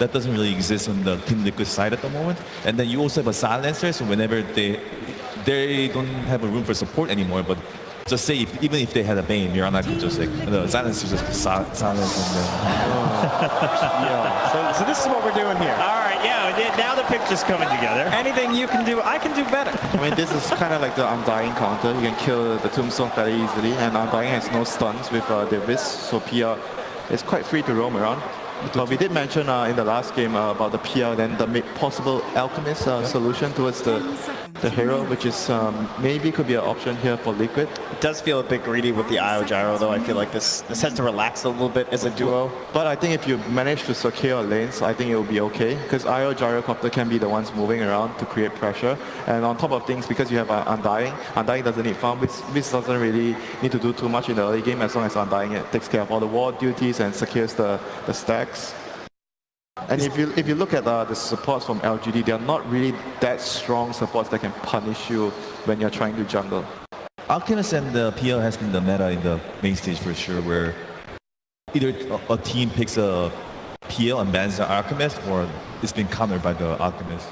that doesn't really exist on the Team Liquid side at the moment. And then you also have a silencer, so whenever they don't have a room for support anymore, but just say even if they had a Bane, Mirana could just like the silencer just silence and then. Yeah. So this is what we're doing here. All right, yeah, now the picture's coming together. Anything you can do, I can do better. I mean, this is kind of like the Undying counter. You can kill the Tombstone fairly easily, and Undying has no stuns with the Wisp, so PR is quite free to roam around. But we did mention in the last game about the PR, then the possible Alchemist solution towards the hero, which is maybe could be an option here for Liquid. It does feel a bit greedy with the IO Gyro, though. I feel like this has to relax a little bit as a duo. But I think if you manage to secure lanes, I think it will be okay, because IO Gyrocopter can be the ones moving around to create pressure. And on top of things, because you have Undying doesn't need farm, which doesn't really need to do too much in the early game, as long as Undying takes care of all the ward duties and secures the stacks. And if you look at the supports from LGD, they are not really that strong supports that can punish you when you're trying to jungle. Alchemist and the PL has been the meta in the main stage for sure, where either a team picks a PL and bans the Alchemist, or it's been countered by the Alchemist.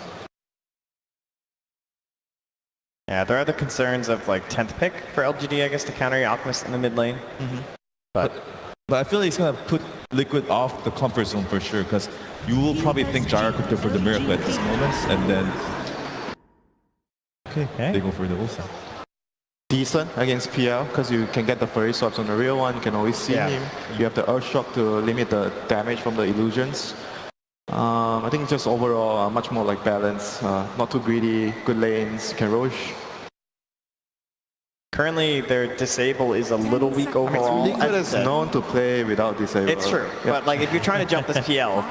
Yeah, there are the concerns of like 10th pick for LGD, I guess, to counter your Alchemist in the mid lane. But I feel like it's going to put Liquid off the comfort zone for sure, because you will probably think Gyrocopter for the Miracle at this moment, and then they go for the Ulsa. Decent against PL, because you can get the furry swaps on the real one, you can always see him. You have the Earth Shock to limit the damage from the illusions. I think just overall much more like balance, not too greedy, good lanes, you can Roche. Currently, their disable is a little weak overall. Liquid is known to play without disable. It's true, but like if you're trying to jump this PL,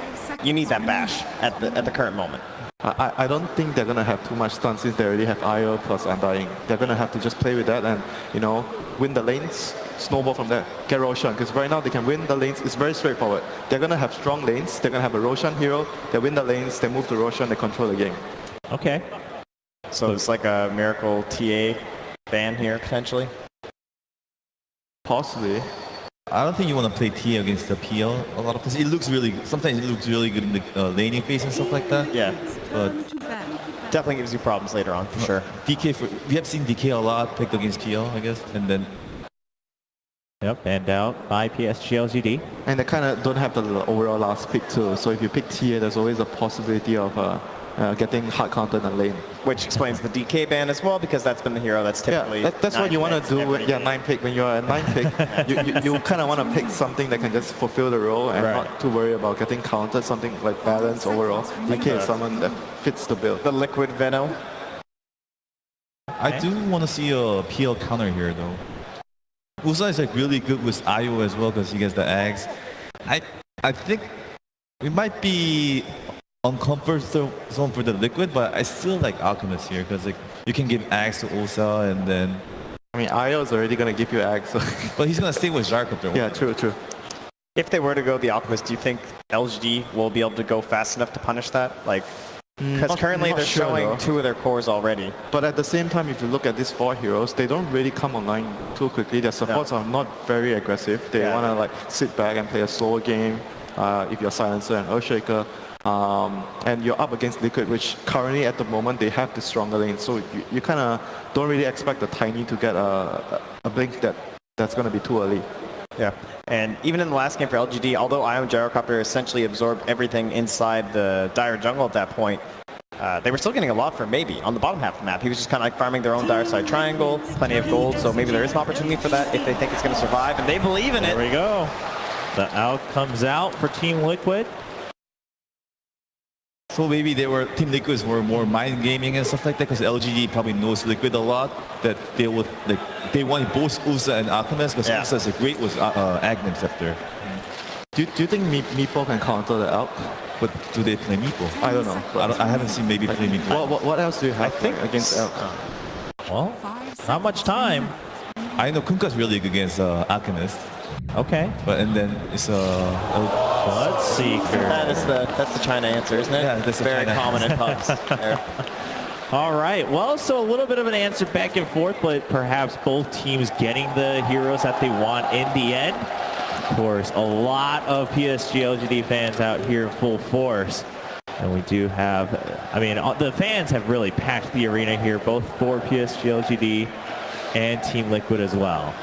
you need that bash at the current moment. I don't think they're gonna have too much stun since they already have IO plus Undying. They're gonna have to just play with that and win the lanes, snowball from there, get Roshan, because right now they can win the lanes. It's very straightforward. They're gonna have strong lanes. They're gonna have a Roshan hero. They win the lanes. They move to Roshan. They control the game. Okay. So it's like a Miracle TA ban here potentially. Possibly. I don't think you want to play T against the PL a lot of times. Sometimes it looks really good in the laning phase and stuff like that. Yeah. But definitely gives you problems later on for sure. We have seen DK a lot picked against PL, I guess, and then. Yep, banned out by PSG LGD. And they kind of don't have the overall last pick too. So if you pick TA, there's always a possibility of getting hard countered in the lane. Which explains the DK ban as well, because that's been the hero that's typically. Yeah, that's what you want to do. When, 9 pick. When you're at 9 pick, you kind of want to pick something that can just fulfill the role and not to worry about getting countered. Something like balance overall. DK is someone that fits the build. The Liquid Venom. I do want to see a PL counter here though. Usa is like really good with IO as well because he gets the Ags. I think we might be on comfort zone for the Liquid, but I still like Alchemist here because like you can give Ags to Usa and then. I mean, IO is already gonna give you Ags, so. But he's gonna stay with Gyrocopter. Yeah, true. If they were to go the Alchemist, do you think LGD will be able to go fast enough to punish that? Like, because currently they're showing 2 of their cores already. But at the same time, if you look at these 4 heroes, they don't really come online too quickly. Their supports are not very aggressive. They want to like sit back and play a slower game. If you're Silencer and Earthshaker, and you're up against Liquid, which currently at the moment they have the stronger lane. So you kind of don't really expect the Tiny to get a blink that's going to be too early. Yeah, and even in the last game for LGD, although Ion Gyrocopter essentially absorbed everything inside the Dire jungle at that point, they were still getting a lot for maybe on the bottom half of the map. He was just kind of like farming their own Dire side triangle, plenty of gold, so maybe there is an opportunity for that if they think it's going to survive, and they believe in it. There we go. The out comes out for Team Liquid. So maybe Team Liquids were more mind gaming and stuff like that because LGD probably knows Liquid a lot, that they would like they want both Usa and Alchemist because Usa is great with Aghanim Scepter. Do you think Meepo can counter the Alp? But do they play Meepo? I don't know. I haven't seen maybe play Meepo. What else do you have against Alp? Well, not much time. I know Kunka's really good against Alchemist. Okay. And then it's Blood Seeker. That's the China answer, isn't it? Yeah, that's very common in pubs. All right. Well, so a little bit of an answer back and forth, but perhaps both teams getting the heroes that they want in the end. course, a lot of PSG LGD fans out here in full force. And we do have, I mean, the fans have really packed the arena here, both for PSG LGD and Team Liquid as well.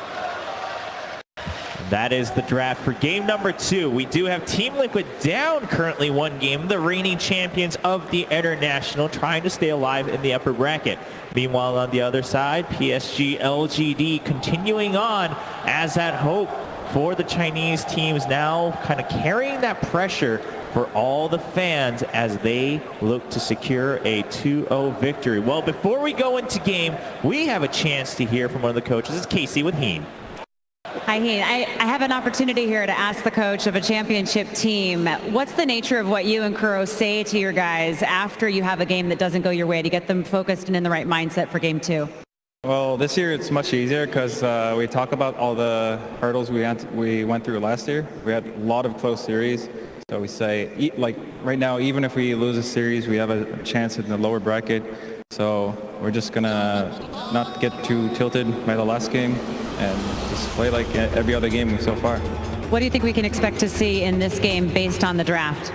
That is the draft for game number 2. We do have Team Liquid down currently 1 game, the reigning champions of the International, trying to stay alive in the upper bracket. Meanwhile, on the other side, PSG LGD continuing on as that hope for the Chinese teams now kind of carrying that pressure for all the fans as they look to secure a 2-0 victory. Well, before we go into game, we have a chance to hear from one of the coaches. It's Casey with Heen. Hi, Heen. I have an opportunity here to ask the coach of a championship team, what's the nature of what you and Kuro say to your guys after you have a game that doesn't go your way to get them focused and in the right mindset for game 2? Well, this year it's much easier because we talk about all the hurdles we went through last year. We had a lot of close series. So we say, like right now, even if we lose a series, we have a chance in the lower bracket. So we're just going to not get too tilted by the last game and just play like every other game so far. What do you think we can expect to see in this game based on the draft?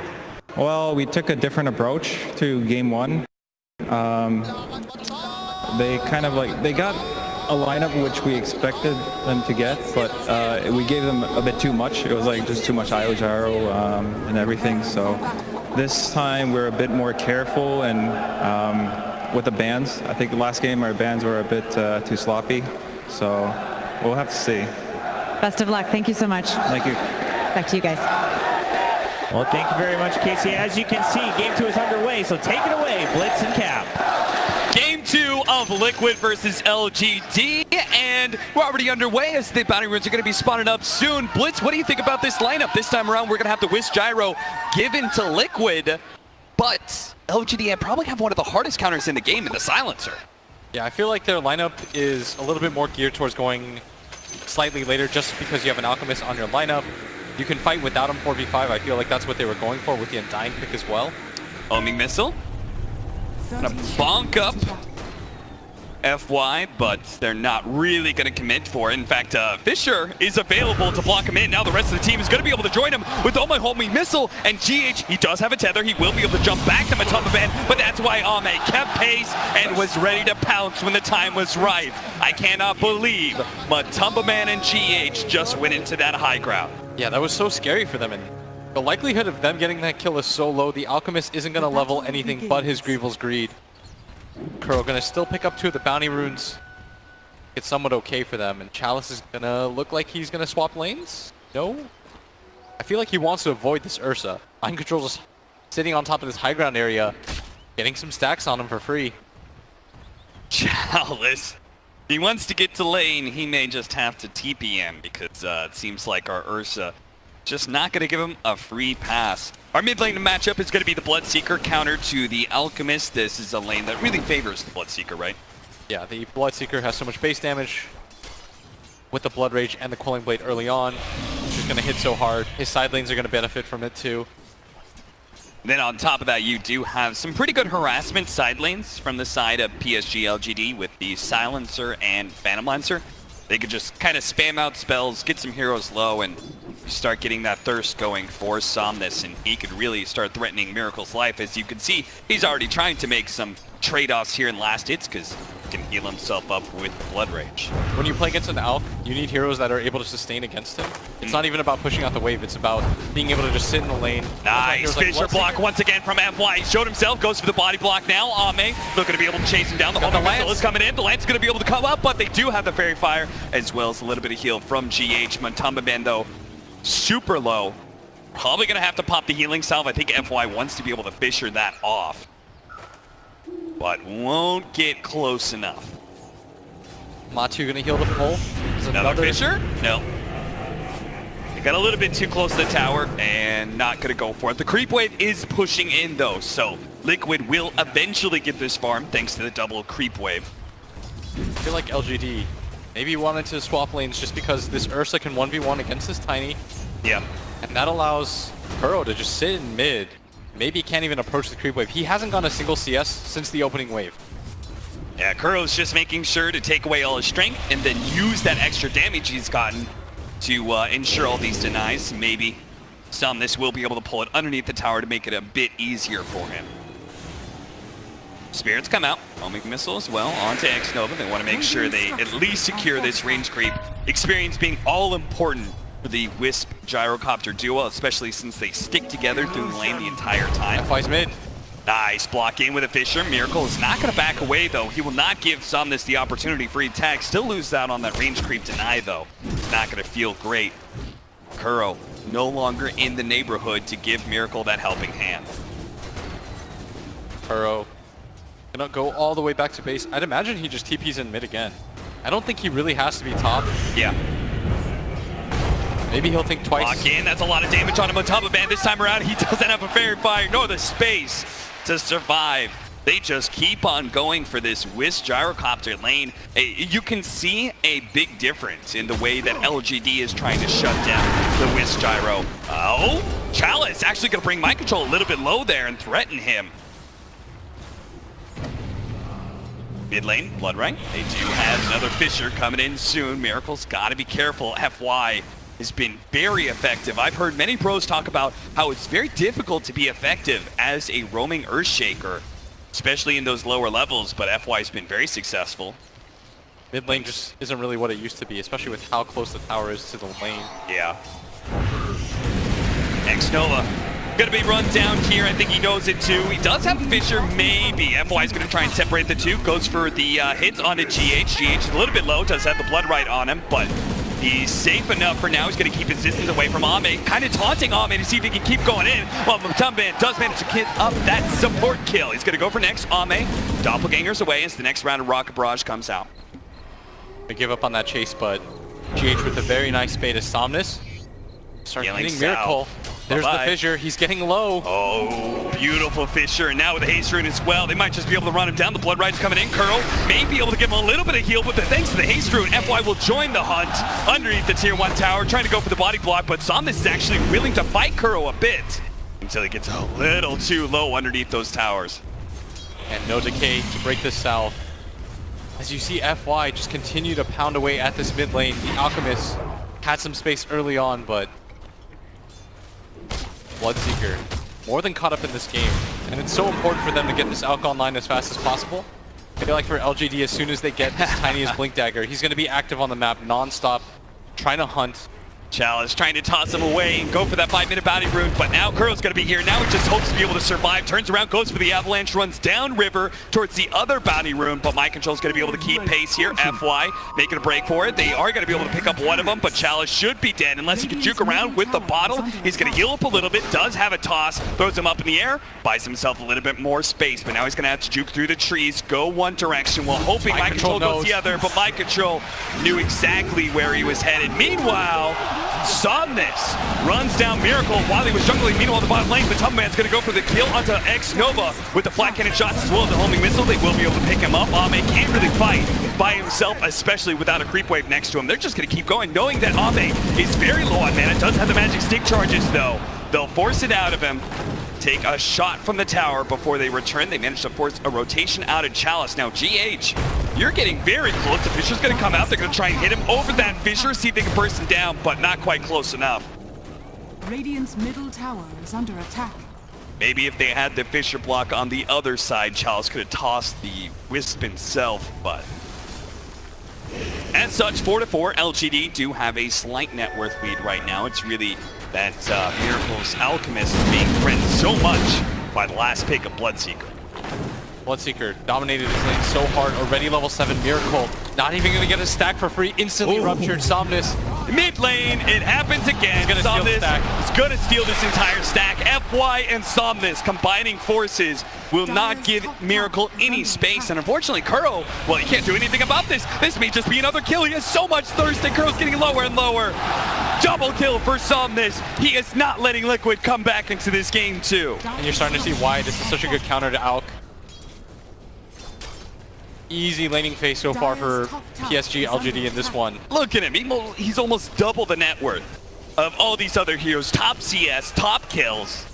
Well, we took a different approach to game 1. They kind of like, they got a lineup which we expected them to get, but we gave them a bit too much. It was like just too much IO gyro and everything. So this time we're a bit more careful and with the bans. I think the last game our bans were a bit too sloppy. So we'll have to see. Best of luck. Thank you so much. Thank you. Back to you guys. Well, thank you very much, Casey. As you can see, game 2 is underway, so take it away, Blitz and Cap. Game 2 of Liquid versus LGD, and we're already underway as the bounty runes are going to be spawning up soon. Blitz, what do you think about this lineup? This time around, we're going to have the Wisp Gyro given to Liquid, but LGD probably have one of the hardest counters in the game in the Silencer. Yeah, I feel like their lineup is a little bit more geared towards going slightly later just because you have an Alchemist on your lineup. You can fight without him 4v5. I feel like that's what they were going for with the Undying pick as well. Homing missile. Gonna bonk up FY, but they're not really gonna commit for it. In fact, Fisher is available to block him in. Now the rest of the team is gonna be able to join him with oh my homing missile. And GH, he does have a tether. He will be able to jump back to Matumba, but that's why Ame kept pace and was ready to pounce when the time was right. I cannot believe Matumba and GH just went into that high ground. Yeah, that was so scary for them, and the likelihood of them getting that kill is so low. The Alchemist isn't going to level anything but his Greevil's Greed. Kuro going to still pick up 2 of the bounty runes. It's somewhat okay for them, and Chalice is going to look like he's going to swap lanes? No? I feel like he wants to avoid this Ursa. Mind Control just sitting on top of this high ground area, getting some stacks on him for free. Chalice. If he wants to get to lane, he may just have to TP in because it seems like our Ursa just not going to give him a free pass. Our mid lane matchup is going to be the Bloodseeker counter to the Alchemist. This is a lane that really favors the Bloodseeker, right? Yeah, the Bloodseeker has so much base damage with the Blood Rage and the Quelling Blade early on. He's going to hit so hard. His side lanes are going to benefit from it too. Then on top of that, you do have some pretty good harassment side lanes from the side of PSG LGD with the Silencer and Phantom Lancer. They could just kind of spam out spells, get some heroes low, and start getting that thirst going for Somnus, and he could really start threatening Miracle's life. As you can see, he's already trying to make some trade-offs here in last hits because he can heal himself up with Blood Rage. When you play against an Alch, you need heroes that are able to sustain against him. It's not even about pushing out the wave, it's about being able to just sit in the lane. Nice Fisher block once again from FY. He showed himself, goes for the body block now. Ame still going to be able to chase him down. The whole missile is coming in. The Lance is going to be able to come up, but they do have the Fairy Fire as well as a little bit of heal from GH. Matumba Ben, though, super low. Probably going to have to pop the healing salve. I think FY wants to be able to Fisher that off, but won't get close enough. Matu going to heal the full. Another Fisher? No. They got a little bit too close to the tower and not going to go for it. The creep wave is pushing in though, so Liquid will eventually get this farm thanks to the double creep wave. I feel like LGD maybe wanted to swap lanes just because this Ursa can 1v1 against this Tiny. Yeah. And that allows Kuro to just sit in mid. Maybe he can't even approach the creep wave. He hasn't gone a single CS since the opening wave. Yeah, Kuro's just making sure to take away all his strength and then use that extra damage he's gotten to ensure all these denies. Maybe Somnus will be able to pull it underneath the tower to make it a bit easier for him. Spirits come out, homing missile as well, onto X-Nova. They want to make sure they at least secure this range creep. Experience being all important for the Wisp Gyrocopter duo, especially since they stick together through the lane the entire time. FY's mid. Nice block in with a Fissure. Miracle is not going to back away, though. He will not give Somnus the opportunity for attack. Still lose out on that range creep deny, though. Not going to feel great. Kuro no longer in the neighborhood to give Miracle that helping hand. Kuro gonna go all the way back to base. I'd imagine he just TPs in mid again. I don't think he really has to be top. Yeah. Maybe he'll think twice. Lock in, that's a lot of damage on him on top of man. This time around, he doesn't have a fair fire, nor the space to survive. They just keep on going for this Wisp Gyrocopter lane. You can see a big difference in the way that LGD is trying to shut down the Wisp Gyro. Oh, Chalice actually gonna bring mind control a little bit low there and threaten him. Mid lane, Blood Right. They do have another Fissure coming in soon. Miracle's gotta be careful. FY has been very effective. I've heard many pros talk about how it's very difficult to be effective as a roaming Earthshaker, especially in those lower levels, but FY's been very successful. Mid lane just isn't really what it used to be, especially with how close the tower is to the lane. Yeah. X-Nova gonna be run down here. I think he knows it too. He does have a Fissure, maybe. FY's gonna try and separate the two. Goes for the hits onto GH. GH is a little bit low, does have the Blood Right on him, but he's safe enough for now. He's gonna keep his distance away from Ame, kind of taunting Ame to see if he can keep going in. Well, Mutumban does manage to get up that support kill. He's gonna go for next. Ame, doppelgangers away as the next round of Rocket Barrage comes out. They give up on that chase, but GH with a very nice bait of Somnus. Start Healing hitting Miracle. There's Bye-bye. the Fissure. He's getting low. Oh, beautiful Fissure. And now with the Haste Rune as well, they might just be able to run him down. The Blood Right's coming in. Curl may be able to give him a little bit of heal, but thanks to the Haste Rune, FY will join the hunt underneath the Tier 1 tower, trying to go for the body block, but Somnus is actually willing to fight Kuro a bit until he gets a little too low underneath those towers. And no decay to break this south. As you see FY just continue to pound away at this mid lane. The Alchemist had some space early on, but Bloodseeker more than caught up in this game. And it's so important for them to get this Alc online as fast as possible. I feel like for LGD, as soon as they get this tiniest Blink Dagger, he's going to be active on the map non-stop, trying to hunt. Chalice trying to toss him away and go for that 5-minute bounty rune, but now Kuro's going to be here. Now he just hopes to be able to survive. Turns around, goes for the avalanche, runs down river towards the other bounty rune, but Mind Control's going to be able to keep pace here. FY making a break for it. They are going to be able to pick up one of them, but Chalice should be dead unless he can juke around with the bottle. He's going to heal up a little bit, does have a toss, throws him up in the air, buys himself a little bit more space, but now he's going to have to juke through the trees, go one direction while hoping Mind Control goes the other, but Mind Control knew exactly where he was headed. Meanwhile, Somnus runs down Miracle while he was jungling. Meanwhile, the bottom lane, the top man's going to go for the kill onto X-Nova with the flat cannon shots as well as the homing missile. They will be able to pick him up. Ame can't really fight by himself, especially without a creep wave next to him. They're just going to keep going, knowing that Ame is very low on mana. Does have the magic stick charges, though. They'll force it out of him. Take a shot from the tower before they return. They managed to force a rotation out of Chalice. Now, GH, you're getting very close. The Fissure's going to come out. They're going to try and hit him over that Fissure, see if they can burst him down, but not quite close enough. Radiant's middle tower is under attack. Maybe if they had the Fissure block on the other side, Chalice could have tossed the Wisp himself, but as such, 4-4, LGD do have a slight net worth lead right now. It's really that Miracle's Alchemist being threatened so much by the last pick of Bloodseeker. Bloodseeker dominated his lane so hard. Already level 7 Miracle. Not even going to get a stack for free. Instantly ruptured Somnus. Mid lane, it happens again. He's gonna steal the stack. Is going to steal this entire stack. FY and Somnus combining forces will not give Miracle any space. And unfortunately, Kuro, well, he can't do anything about this. This may just be another kill. He has so much thirst and Kuro's getting lower and lower. Double kill for Somnus. He is not letting Liquid come back into this game too. And you're starting to see why this is such a good counter to Alc. Easy laning phase so far for PSG LGD in this one. Look at him. He's almost double the net worth of all these other heroes. Top CS, top kills.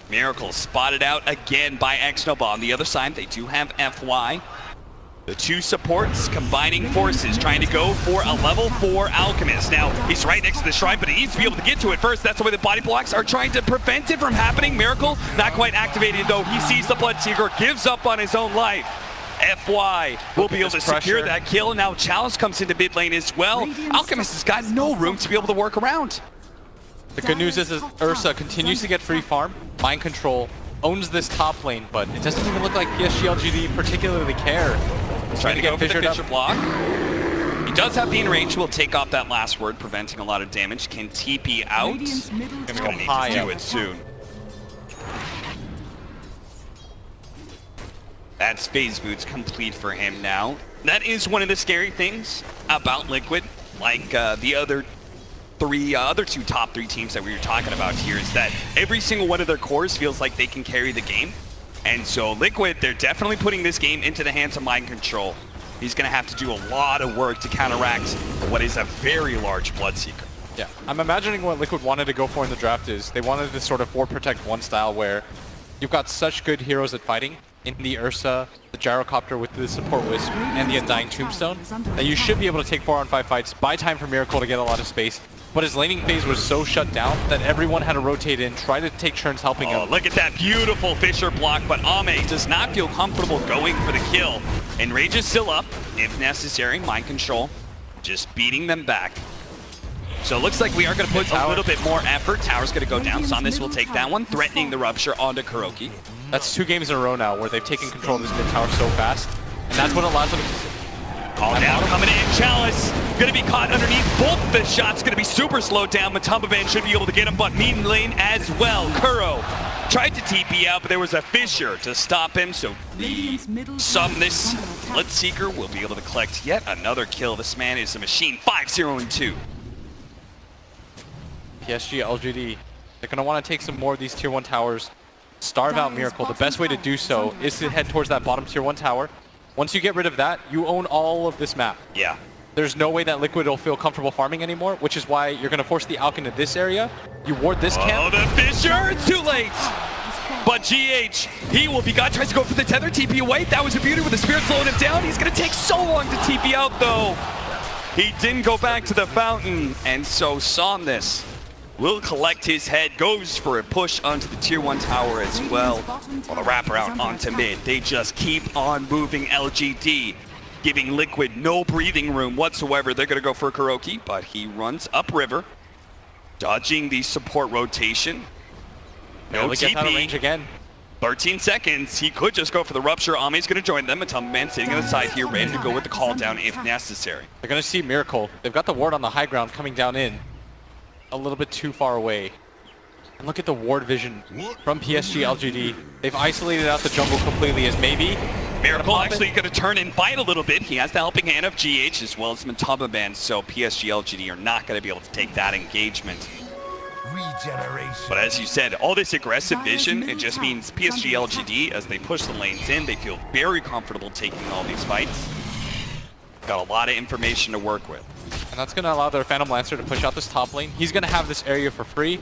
Miracle spotted out again by X-Nova. On the other side, they do have FY. The two supports combining forces, trying to go for a level 4 Alchemist. Now, he's right next to the shrine, but he needs to be able to get to it first. That's the way the body blocks are trying to prevent it from happening. Miracle, not quite activated though. He sees the Bloodseeker, gives up on his own life. FY will be able to secure that kill. Now Chalice comes into mid lane as well. Alchemist has got no room to be able to work around. The good news is Ursa continues to get free farm. Mind Control owns this top lane, but it doesn't even look like PSG LGD particularly care. He's trying to go for the Fisher block. He does have the in range. Will take off that last word, preventing a lot of damage. Can TP out. He's going to need to do it soon. That's phase boots complete for him now. That is one of the scary things about Liquid, like the other two top 3 teams that we were talking about here, is that every single one of their cores feels like they can carry the game. And so Liquid, they're definitely putting this game into the hands of Mind Control. He's going to have to do a lot of work to counteract what is a very large Bloodseeker. Yeah, I'm imagining what Liquid wanted to go for in the draft is they wanted this sort of 4 protect 1 style where you've got such good heroes at fighting in the Ursa, the Gyrocopter with the support Wisp, and the Undying Tombstone that you should be able to take 4-on-5 fights, buy time for Miracle to get a lot of space. But his laning phase was so shut down that everyone had to rotate in, try to take turns helping him. Look at that beautiful Fisher block, but Ame does not feel comfortable going for the kill. Enrage is still up, if necessary. Mind Control, just beating them back. So it looks like we are going to put a little bit more effort. Tower's going to go down. Saunders will take that one, threatening the Rupture onto Kuroki. That's 2 games in a row now where they've taken control of this mid tower so fast, and that's what allows them to... All down, coming in, Chalice, gonna be caught underneath. Both the shots gonna be super slowed down. Matumbaban should be able to get him, but mean lane as well. Kuro tried to TP out, but there was a Fisher to stop him, so the Sumnus Bloodseeker will be able to collect yet another kill. This man is a machine. 5-0-2. PSG, LGD, they're gonna wanna take some more of these tier 1 towers, starve out Miracle. The best way to do so is to head towards that bottom tier 1 tower. Once you get rid of that, you own all of this map. Yeah. There's no way that Liquid will feel comfortable farming anymore, which is why you're going to force the Alk into this area. You ward this camp. Oh, the Fisher! It's too late! But GH, he will be gone. Tries to go for the tether, TP away. That was a beauty with the Spirit slowing him down. He's going to take so long to TP out, though. He didn't go back to the fountain, and so Somnus will collect his head, goes for a push onto the tier 1 tower as well. Well, the wraparound onto mid. They just keep on moving LGD, giving Liquid no breathing room whatsoever. They're going to go for Kuroki, but he runs upriver, dodging the support rotation. No gets out of range TP. again. 13 seconds. He could just go for the Rupture. Ame's going to join them. Matumbaban sitting on the side here, ready to go with the call down if necessary. They're going to see Miracle. They've got the ward on the high ground coming down in. A little bit too far away. And look at the ward vision from PSG LGD. They've isolated out the jungle completely as maybe Miracle actually going to turn and fight a little bit. He has the helping hand of GH as well as Matumbaban, so PSG LGD are not going to be able to take that engagement. But as you said, all this aggressive vision, it just means PSG LGD, as they push the lanes in, they feel very comfortable taking all these fights. Got a lot of information to work with. And that's going to allow their Phantom Lancer to push out this top lane. He's going to have this area for free.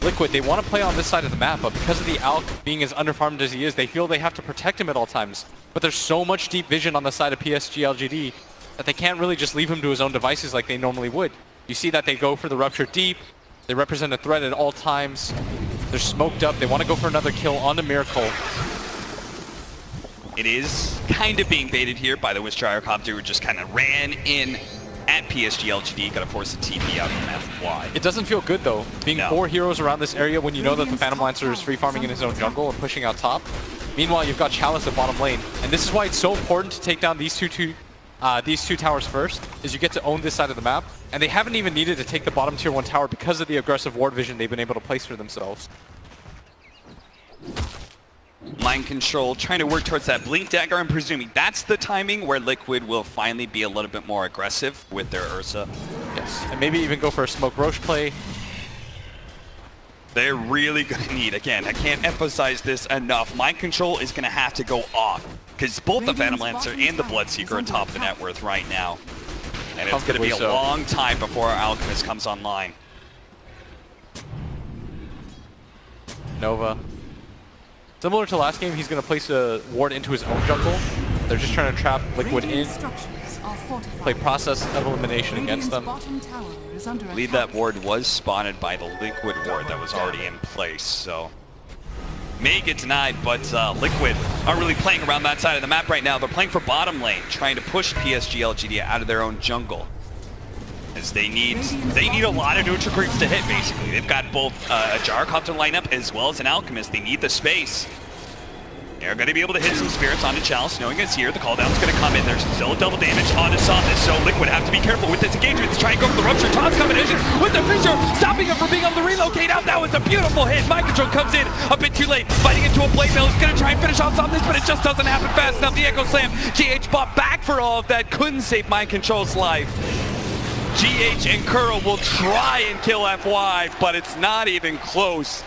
Liquid, they want to play on this side of the map, but because of the Alk being as underfarmed as he is, they feel they have to protect him at all times. But there's so much deep vision on the side of PSG LGD that they can't really just leave him to his own devices like they normally would. You see that they go for the Rupture deep. They represent a threat at all times. They're smoked up. They want to go for another kill onto Miracle. It is kind of being baited here by the Wish Gyrocopter, who just kind of ran in at PSG LGD, got to force a TP out from FY. It doesn't feel good though, being 4 heroes around this area when you know that the Phantom Lancer is free farming in his own jungle and pushing out top. Meanwhile, you've got Chalice at bottom lane, and this is why it's so important to take down these two towers first, is you get to own this side of the map, and they haven't even needed to take the bottom tier 1 tower because of the aggressive ward vision they've been able to place for themselves. Mind Control trying to work towards that Blink Dagger. I'm presuming that's the timing where Liquid will finally be a little bit more aggressive with their Ursa. Yes, and maybe even go for a Smoke Roche play. They're really going to need, again, I can't emphasize this enough, Mind Control is going to have to go off, because both the Phantom Lancer and the Bloodseeker are top the net worth right now. And it's going to be a long time before our Alchemist comes online. Nova. Similar to last game, he's going to place a ward into his own jungle. They're just trying to trap Liquid in, Radiant structures are fortified. play process of elimination against Radiant's them. bottom tower is under I believe attack. that ward was spotted by the Liquid ward that was already in place, so may get denied, but Liquid aren't really playing around that side of the map right now. They're playing for bottom lane, trying to push PSG LGD out of their own jungle. As they need a lot of neutral creeps to hit, basically. They've got both a Gyrocopter lineup as well as an Alchemist. They need the space. They're going to be able to hit some spirits onto Chalice, knowing it's here. The cooldown's going to come in. There's still a double damage onto Softness, so Liquid have to be careful with this engagement. Try and go for the Rupture Toss combination with the Fissure, stopping him from being able to relocate out. That was a beautiful hit. Mind Control comes in a bit too late, fighting into a Blade Mail. He's going to try and finish off Softness, but it just doesn't happen fast enough. The Echo Slam, GH bought back for all of that. Couldn't save Mind Control's life. GH and Kuro will try and kill FY, but it's not even close.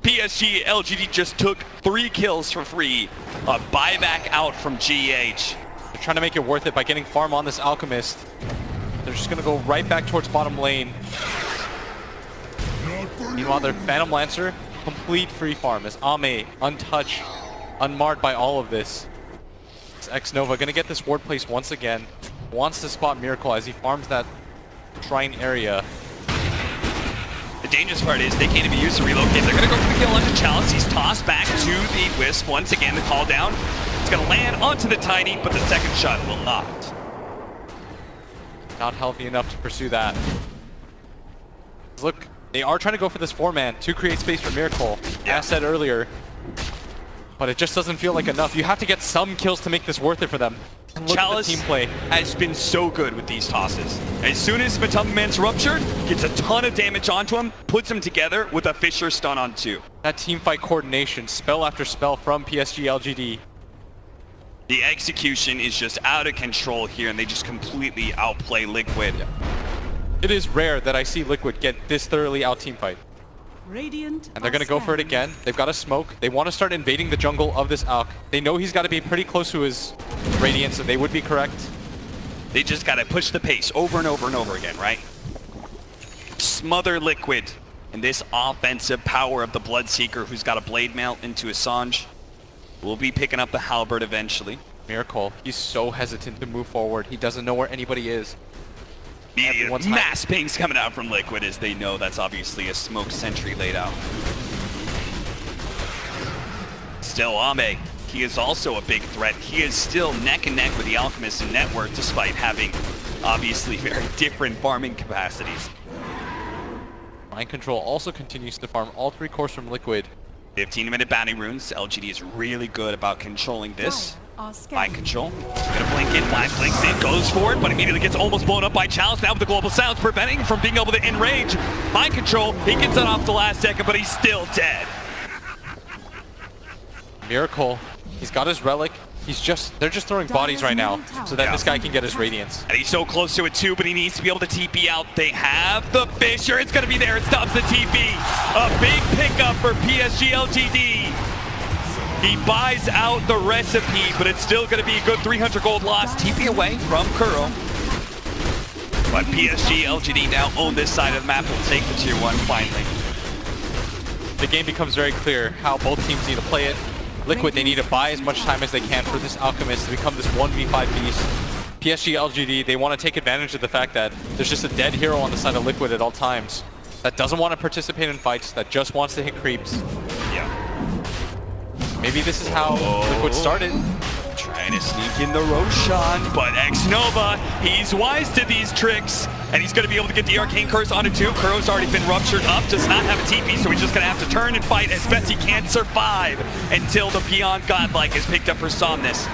PSG LGD just took 3 kills for free. A buyback out from GH. They're trying to make it worth it by getting farm on this Alchemist. They're just going to go right back towards bottom lane. Meanwhile, their Phantom Lancer, complete free farm as Ame, untouched, unmarred by all of this. It's X-Nova going to get this ward placed once again. Wants to spot Miracle as he farms that shrine area. The dangerous part is they can't even use the relocate. They're going to go for the kill onto Chalice. He's tossed back to the Wisp. Once again, the call down. It's going to land onto the Tiny, but the second shot will not. Not healthy enough to pursue that. Look, they are trying to go for this 4-man to create space for Miracle, as said earlier. But it just doesn't feel like enough. You have to get some kills to make this worth it for them. Look Chalice at the team play. has been so good with these tosses. As soon as Matumba Man's ruptured, gets a ton of damage onto him, puts him together with a Fissure stun on 2. That team fight coordination, spell after spell from PSG LGD. The execution is just out of control here, and they just completely outplay Liquid. It is rare that I see Liquid get this thoroughly out team fight. Radiant And they're going to go for it again. They've got a smoke. They want to start invading the jungle of this Alk. They know he's got to be pretty close to his Radiance, so they would be correct. They just got to push the pace over and over and over again, right? Smother Liquid and this offensive power of the Bloodseeker, who's got a Blade Mail into Assange. Will be picking up the Halberd eventually. Miracle, he's so hesitant to move forward. He doesn't know where anybody is. Everyone's Mass pings coming out from Liquid as they know that's obviously a smoke sentry laid out. Still Ame, he is also a big threat. He is still neck and neck with the Alchemist in network despite having obviously very different farming capacities. Mind Control also continues to farm all 3 cores from Liquid. 15-minute bounty runes. LGD is really good about controlling this. Mind Control. Gonna blink in, Black blinks in, goes for it, but immediately gets almost blown up by Chalice. Now with the global sounds preventing him from being able to enrage. Mind Control, he gets it off the last second, but he's still dead. Miracle, he's got his relic. They're just throwing bodies right now so that this guy can get his Radiance. And he's so close to it too, but he needs to be able to TP out. They have the Fissure. It's going to be there. It stops the TP. A big pickup for PSG LGD. He buys out the recipe, but it's still going to be a good 300 gold loss. TP away from Kuro. But PSG LGD now own this side of the map. Will take the tier 1 finally. The game becomes very clear how both teams need to play it. Liquid, they need to buy as much time as they can for this Alchemist to become this 1v5 beast. PSG LGD, they want to take advantage of the fact that there's just a dead hero on the side of Liquid at all times. That doesn't want to participate in fights, that just wants to hit creeps. Yeah. Maybe this is how Liquid started. Trying to sneak in the Roshan, but X-Nova, he's wise to these tricks, and he's going to be able to get the Arcane Curse onto 2. Kuro's already been ruptured up, does not have a TP, so he's just going to have to turn and fight as best he can survive until the Beyond Godlike is picked up for Somnus.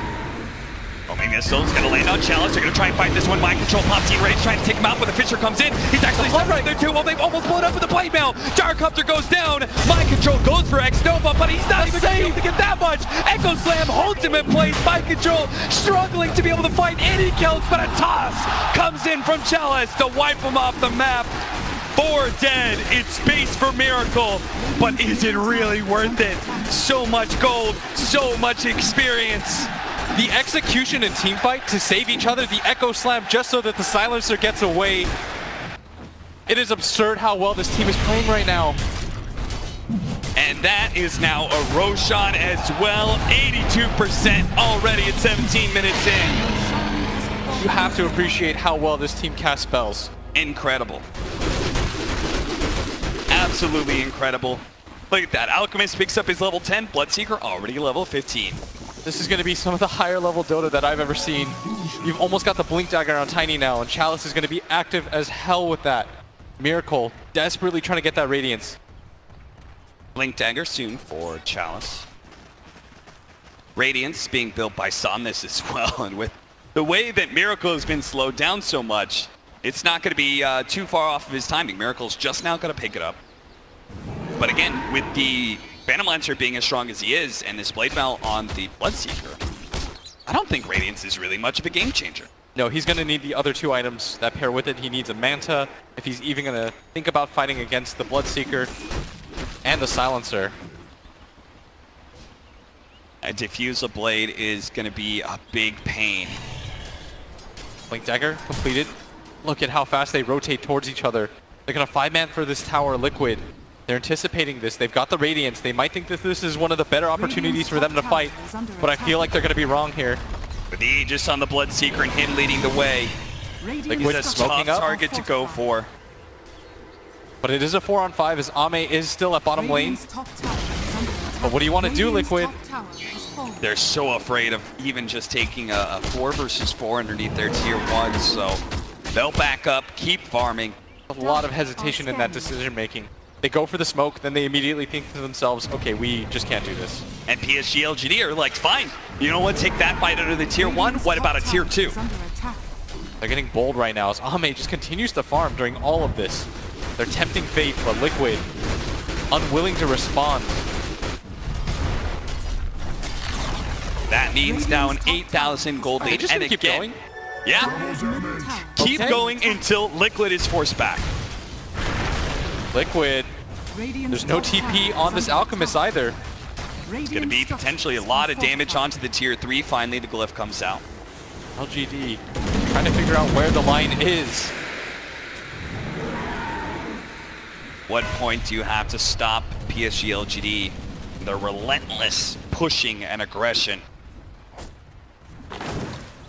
Homing missiles going to land on Chalice. They're going to try and fight this one. Mind Control pops in rage, trying to take him out, but the Fissure comes in. He's actually stuck right there too. Well, they've almost blown up with the Blade Mail. Gyrocopter goes down. Mind Control goes for X-Nova, but he's not even able to get that much. Echo Slam holds him in place. Mind Control struggling to be able to fight any kills, but a toss comes in from Chalice to wipe him off the map. 4 dead. It's space for Miracle, but is it really worth it? So much gold, so much experience. The execution and teamfight to save each other, the Echo Slam just so that the Silencer gets away. It is absurd how well this team is playing right now. And that is now a Roshan as well. 82% already at 17 minutes in. You have to appreciate how well this team casts spells. Incredible. Absolutely incredible. Look at that. Alchemist picks up his level 10. Bloodseeker already level 15. This is going to be some of the higher level Dota that I've ever seen. You've almost got the Blink Dagger on Tiny now, and Chalice is going to be active as hell with that. Miracle desperately trying to get that Radiance. Blink Dagger soon for Chalice. Radiance being built by Somnus as well, and with the way that Miracle has been slowed down so much, it's not going to be too far off of his timing. Miracle's just now going to pick it up. But again, with the Phantom Lancer being as strong as he is, and this Blade Mail on the Bloodseeker, I don't think Radiance is really much of a game changer. No, he's going to need the other two items that pair with it. He needs a Manta, if he's even going to think about fighting against the Bloodseeker and the Silencer. A Diffuser Blade is going to be a big pain. Blink Dagger completed. Look at how fast they rotate towards each other. They're going to 5-man for this tower, Liquid. They're anticipating this. They've got the Radiance. They might think that this is one of the better opportunities for them to fight, but I feel like they're going to be wrong here. With the Aegis on the Bloodseeker and him leading the way. Liquid He's a smoking tough up, target to go for. but it is a 4-on-5 as Ame is still at bottom lane. But what do you want to do, Liquid? They're so afraid of even just taking a 4 versus 4 underneath their tier 1, so they'll back up, keep farming. A lot of hesitation in that decision making. They go for the smoke, then they immediately think to themselves, okay, we just can't do this. And PSG LGD are like, fine, you know what, take that fight under the tier 1, what about a tier 2? They're getting bold right now as Ame just continues to farm during all of this. They're tempting fate, but Liquid unwilling to respond. That means now an 8,000 gold lead. They just and gonna keep again, going? Yeah. Keep Okay. going until Liquid is forced back. Liquid, there's no TP on this Alchemist either. It's going to be potentially a lot of damage onto the tier 3. Finally, the glyph comes out. LGD trying to figure out where the line is. What point do you have to stop PSG LGD? The relentless pushing and aggression.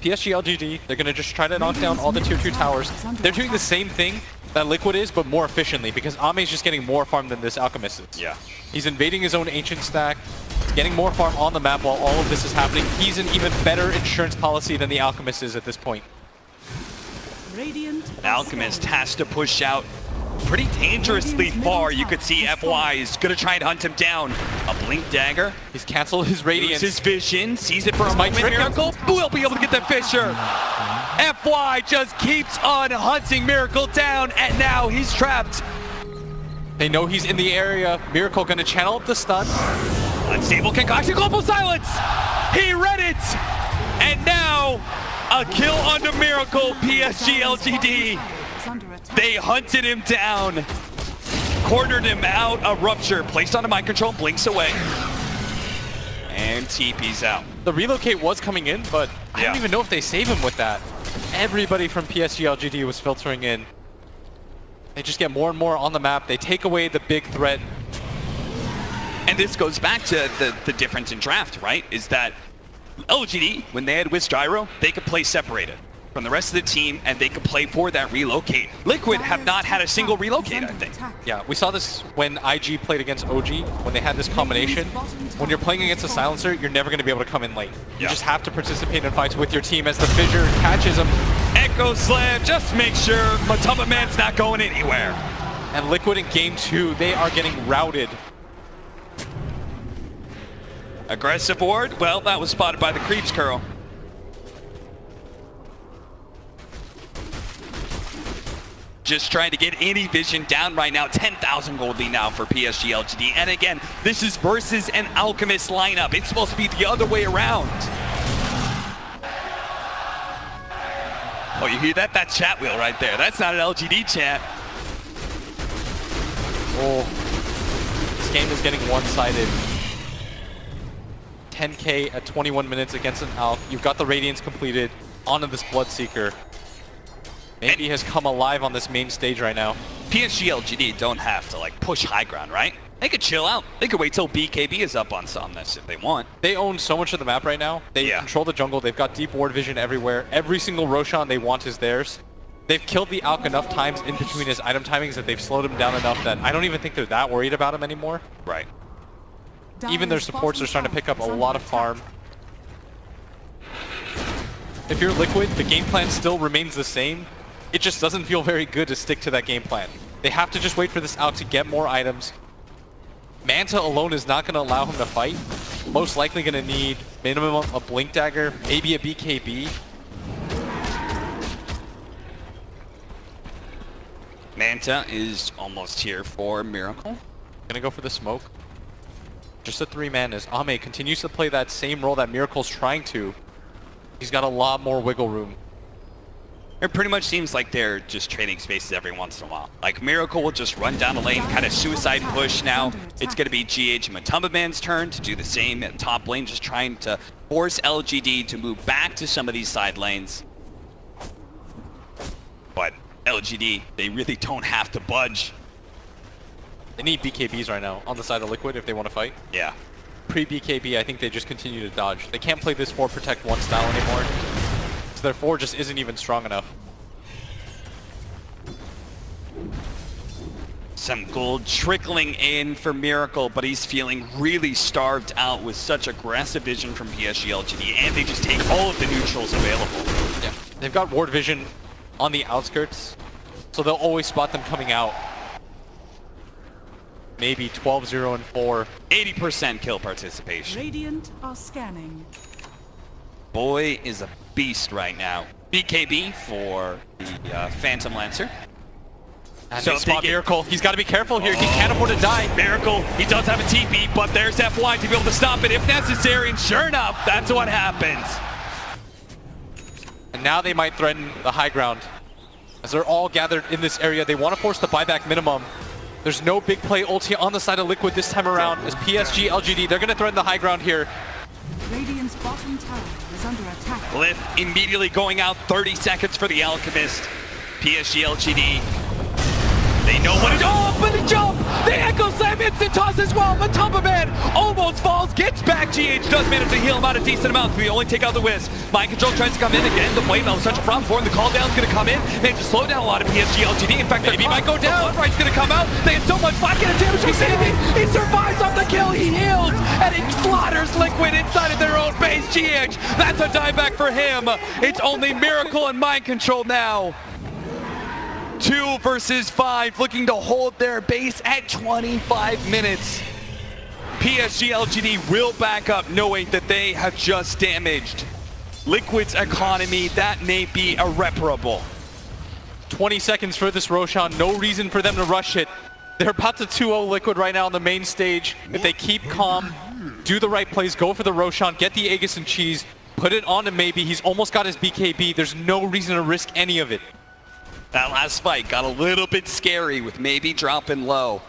PSG LGD, they're going to just try to knock down all the tier 2 towers. They're doing the same thing that Liquid is, but more efficiently, because Ame's just getting more farm than this Alchemist is. Yeah. He's invading his own Ancient stack, getting more farm on the map while all of this is happening. He's an even better insurance policy than the Alchemist is at this point. Alchemist has to push out pretty dangerously far. You could see FY is going to try and hunt him down. A Blink Dagger. He's canceled his Radiance. Loses vision, sees it for a moment. Miracle will be able to get the Fisher. FY just keeps on hunting Miracle down, and now he's trapped. They know he's in the area. Miracle gonna channel up the stun. Unstable concoction, global silence. He read it, and now a kill onto Miracle. PSG LGD. They hunted him down, cornered him out. A rupture placed onto mind control, blinks away, and TP's out. The relocate was coming in, but I don't even know if they save him with that. Everybody from PSG LGD was filtering in. They just get more and more on the map. They take away the big threat. And this goes back to the difference in draft, right? Is that LGD, when they had Wisp Gyro, they could play separated from the rest of the team, and they could play for that relocate. Liquid have not had a single relocate, I think. Yeah, we saw this when IG played against OG, when they had this combination. When you're playing against a Silencer, you're never going to be able to come in late. You just have to participate in fights with your team as the Fissure catches him. Echo Slam, just make sure Matuma Man's not going anywhere. And Liquid in game 2, they are getting routed. Aggressive ward, well, that was spotted by the creeps, Curl. Just trying to get any vision down right now. 10,000 gold lead now for PSG LGD. And again, this is versus an Alchemist lineup. It's supposed to be the other way around. Oh, you hear that? That chat wheel right there. That's not an LGD chat. Oh, this game is getting one-sided. 10k at 21 minutes against an Alch. You've got the Radiance completed onto this Bloodseeker. Maybe has come alive on this main stage right now. PSG LGD don't have to like push high ground, right? They could chill out. They could wait till BKB is up on Somnus if they want. They own so much of the map right now. They control the jungle. They've got deep ward vision everywhere. Every single Roshan they want is theirs. They've killed the Alk enough times in between his item timings that they've slowed him down enough that I don't even think they're that worried about him anymore. Right. Even their supports are starting to pick up a lot of farm. If you're Liquid, the game plan still remains the same. It just doesn't feel very good to stick to that game plan. They have to just wait for this Alk to get more items. Manta alone is not going to allow him to fight. Most likely going to need minimum a Blink Dagger, maybe a BKB. Manta is almost here for Miracle. Gonna go for the smoke. Just a 3-man as Ame continues to play that same role that Miracle's trying to. He's got a lot more wiggle room. It pretty much seems like they're just trading spaces every once in a while. Like Miracle will just run down the lane, kind of suicide push now. It's going to be GH and Matumba Man's turn to do the same at top lane, just trying to force LGD to move back to some of these side lanes. But LGD, they really don't have to budge. They need BKBs right now on the side of Liquid if they want to fight. Yeah. Pre-BKB, I think they just continue to dodge. They can't play this 4 protect 1 style anymore. So their 4 just isn't even strong enough. Some gold trickling in for Miracle, but he's feeling really starved out with such aggressive vision from PSG LGD, and they just take all of the neutrals available. Yeah. They've got ward vision on the outskirts, so they'll always spot them coming out. Maybe 12-0 and 4. 80% kill participation. Radiant are scanning. Boy is a beast right now. BKB for the Phantom Lancer. And so spot Miracle. He's got to be careful here. He can't afford to die. Miracle, he does have a TP, but there's FY to be able to stop it if necessary, and sure enough, that's what happens. And now they might threaten the high ground. As they're all gathered in this area, they want to force the buyback minimum. There's no big play ulti on the side of Liquid this time around. As PSG, LGD, they're going to threaten the high ground here. Radiant's bottom tower is under attack. Cliff immediately going out, 30 seconds for the Alchemist. PSG, LGD. They know what it is. Oh, for the jump! The Echo Slam instant toss as well. Matumba Man almost falls, gets back. GH does manage to heal him out a decent amount, so we only take out the Wisp. Mind Control tries to come in again. The Flame was such a problem for him. The call down's going to come in. They just slow down a lot of PSG LGD. In fact, maybe might go down. Bloodright's going to come out. They had so much 5 get a damage from saving. He survives off the kill. He heals, and he slaughters Liquid inside of their own base. GH, that's a dieback for him. It's only Miracle and Mind Control now. 2 versus 5, looking to hold their base at 25 minutes. PSG LGD will back up, knowing that they have just damaged Liquid's economy. That may be irreparable. 20 seconds for this Roshan. No reason for them to rush it. They're about to 2-0 Liquid right now on the main stage. If they keep calm, do the right plays, go for the Roshan, get the Aegis and Cheese, put it on to Maybe. He's almost got his BKB. There's no reason to risk any of it. That last fight got a little bit scary with Maybe dropping low.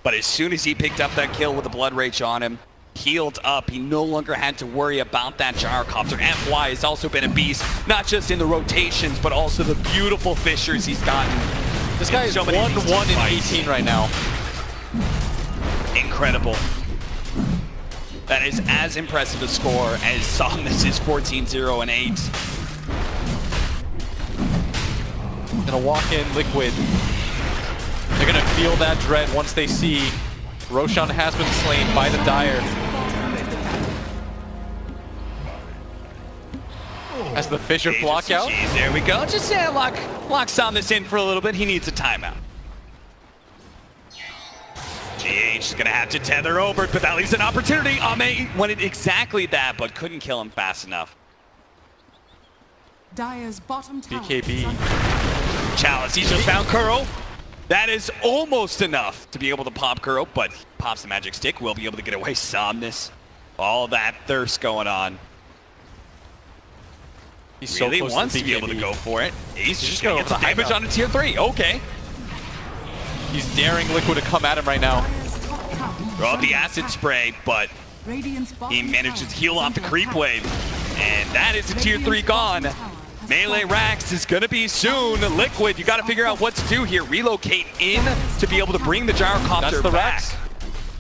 But as soon as he picked up that kill with the Blood Rage on him, healed up, he no longer had to worry about that Gyrocopter. FY has also been a beast, not just in the rotations, but also the beautiful fissures he's gotten. This guy is 1-1 in 18 right now. Incredible. That is as impressive a score as Somnus is 14-0 and 8. Gonna walk in Liquid. They're gonna feel that dread once they see Roshan has been slain by the Dire. As the Fissure block out. There we go. Just lock Somnus in for a little bit. He needs a timeout. GH is gonna have to tether over, but that leaves an opportunity. Ame wanted exactly that, but couldn't kill him fast enough. Dire's bottom tower BKB. Chalice, he's just found Kuro. That is almost enough to be able to pop Kuro, but he pops the magic stick, will be able to get away. Somnus, all that thirst going on. He so really wants to be able to go for it. He's just gonna get some damage on a tier 3, okay. He's daring Liquid to come at him right now. Throw out the acid spray, but he manages to heal off the creep wave. And that is a tier 3 gone. Melee Rax is gonna be soon. Liquid, you gotta figure out what to do here. Relocate in to be able to bring the Gyrocopter That's the back. Rax.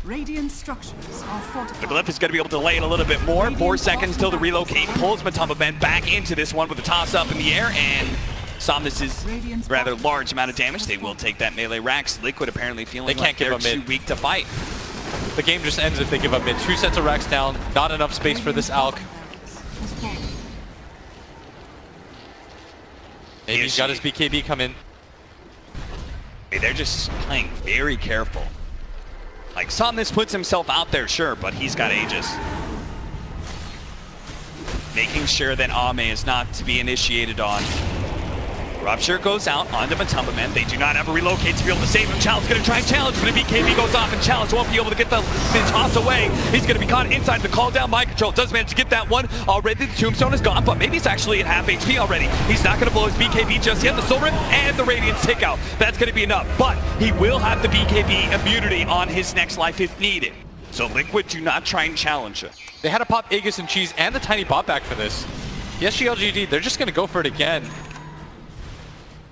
Radiant structures are fortified. Glyph is going to be able to delay it a little bit more. 4 seconds till the relocate. Pulls Matumba Ben back into this one with a toss up in the air, and Somnus' rather large amount of damage. They will take that melee racks. Liquid apparently feeling like they're too weak to fight. The game just ends if they give up mid. 2 sets of racks down, not enough space for this Alk. Maybe he's got his BKB come in. They're just playing very careful. Like, Somnus puts himself out there, sure, but he's got Aegis. Making sure that Ame is not to be initiated on. Rupture goes out onto Matumba Men. They do not have a relocate to be able to save him. Challenge going to try and challenge, but the BKB goes off, and Challenge won't be able to get the toss away. He's going to be caught inside the call down. Mind Control does manage to get that one. Already the Tombstone is gone, but maybe he's actually at half HP already. He's not going to blow his BKB just yet. The Soul Rip and the Radiance take out. That's going to be enough, but he will have the BKB immunity on his next life if needed. So Liquid, do not try and challenge it. They had to pop Aegis and Cheese and the tiny bot back for this. PSG LGD, they're just going to go for it again.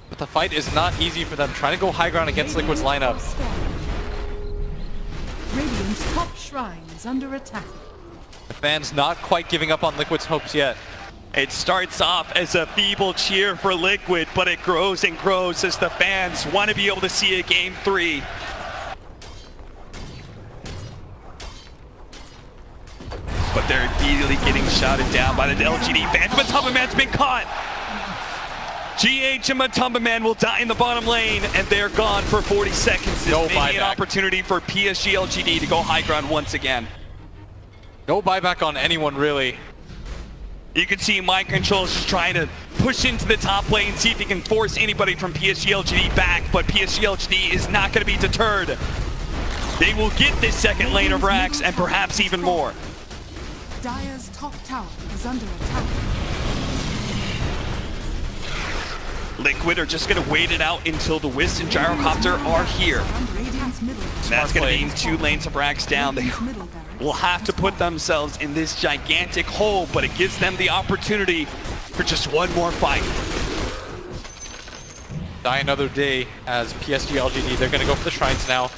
But the fight is not easy for them, trying to go high ground against Liquid's lineup. Radiant's top shrine is under attack. The fans not quite giving up on Liquid's hopes yet. It starts off as a feeble cheer for Liquid, but it grows and grows as the fans want to be able to see a Game 3. But they're immediately getting shouted down by the LGD fans. Matumba Man's been caught. GH and Matumba Man will die in the bottom lane, and they're gone for 40 seconds. This may be an opportunity for PSG LGD to go high ground once again. No buyback on anyone, really. You can see Mind Control is trying to push into the top lane, see if he can force anybody from PSG LGD back, but PSG LGD is not going to be deterred. They will get this second lane of racks, and perhaps even more. Dire's top tower is under attack. Liquid are just going to wait it out until the Wisp and Gyrocopter are here. That's going to mean 2 lanes of racks down. They will have to put themselves in this gigantic hole, but it gives them the opportunity for just one more fight. Die another day as PSG LGD. They're going to go for the shrines now.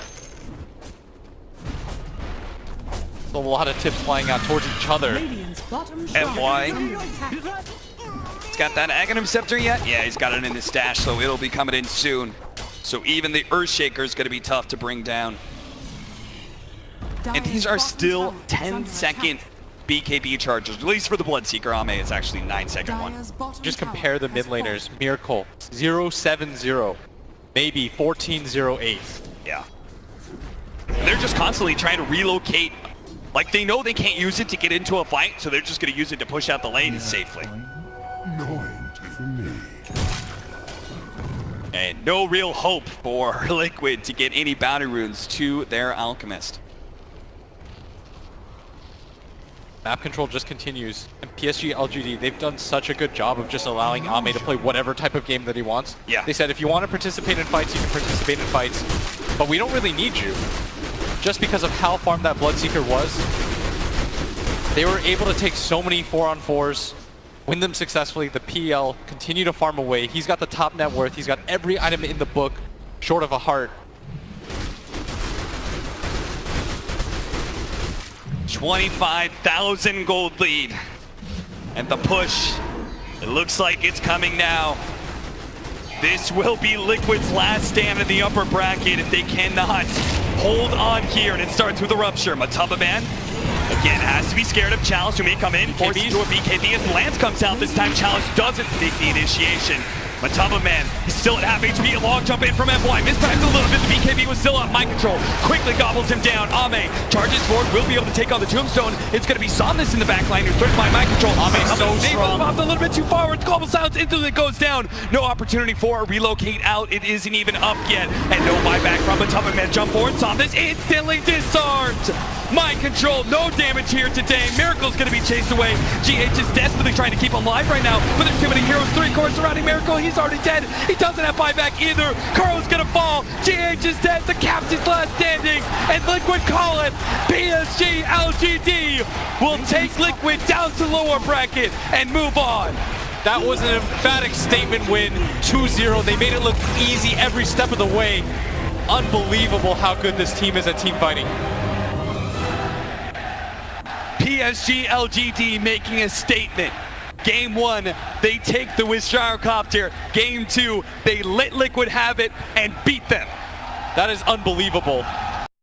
So a lot of tips flying out towards each other. FY. He's got that Aghanim Scepter yet? Yeah, he's got it in his stash, so it'll be coming in soon. So even the Earthshaker is going to be tough to bring down. And these are still 10-second BKB charges, at least for the Bloodseeker. Ame is actually 9-second one. Just compare the mid laners. Miracle 0-7-0, maybe 14-0-8. Yeah. And they're just constantly trying to relocate. Like, they know they can't use it to get into a fight, so they're just going to use it to push out the lane safely. And no real hope for Liquid to get any bounty runes to their Alchemist. Map control just continues, and PSG LGD, they've done such a good job of just allowing Ame to play whatever type of game that he wants. Yeah. They said, if you want to participate in fights, you can participate in fights, but we don't really need you. Just because of how farmed that Bloodseeker was, they were able to take so many 4-on-4s, win them successfully. The PL continue to farm away. He's got the top net worth. He's got every item in the book, short of a heart. 25,000 gold lead. And the push, it looks like it's coming now. This will be Liquid's last stand in the upper bracket if they cannot hold on here, and it starts with a Rupture. Matumba Man, again, has to be scared of Chalice, who may come in, forced into a BKB as Lance comes out. This time Chalice doesn't take the initiation. Matumba Man is still at half HP, a long jump in from FY, mistimes a little bit, the BKB was still on Mind Control, quickly gobbles him down. Ame charges forward, will be able to take on the Tombstone. It's going to be Somnus in the backline, who's threatened by Mind Control. Ame so strong. Popped a little bit too far, it's Global Silence, instantly goes down. No opportunity for a relocate out, it isn't even up yet. And no buyback from Matumba Man, jump forward, Somnus instantly disarmed. Mind Control, no damage here today. Miracle's going to be chased away. GH is desperately trying to keep him alive right now, but there's too many heroes, 3 cores surrounding Miracle. He's already dead. He doesn't have buyback either. Kuro's going to fall. GH is dead. The captain's last standing, and Liquid call it. PSG LGD will take Liquid down to lower bracket and move on. That was an emphatic statement win, 2-0. They made it look easy every step of the way. Unbelievable how good this team is at team fighting. PSG LGD making a statement. Game 1, they take the Wiz Gyrocopter. Game 2, they let Liquid have it and beat them. That is unbelievable.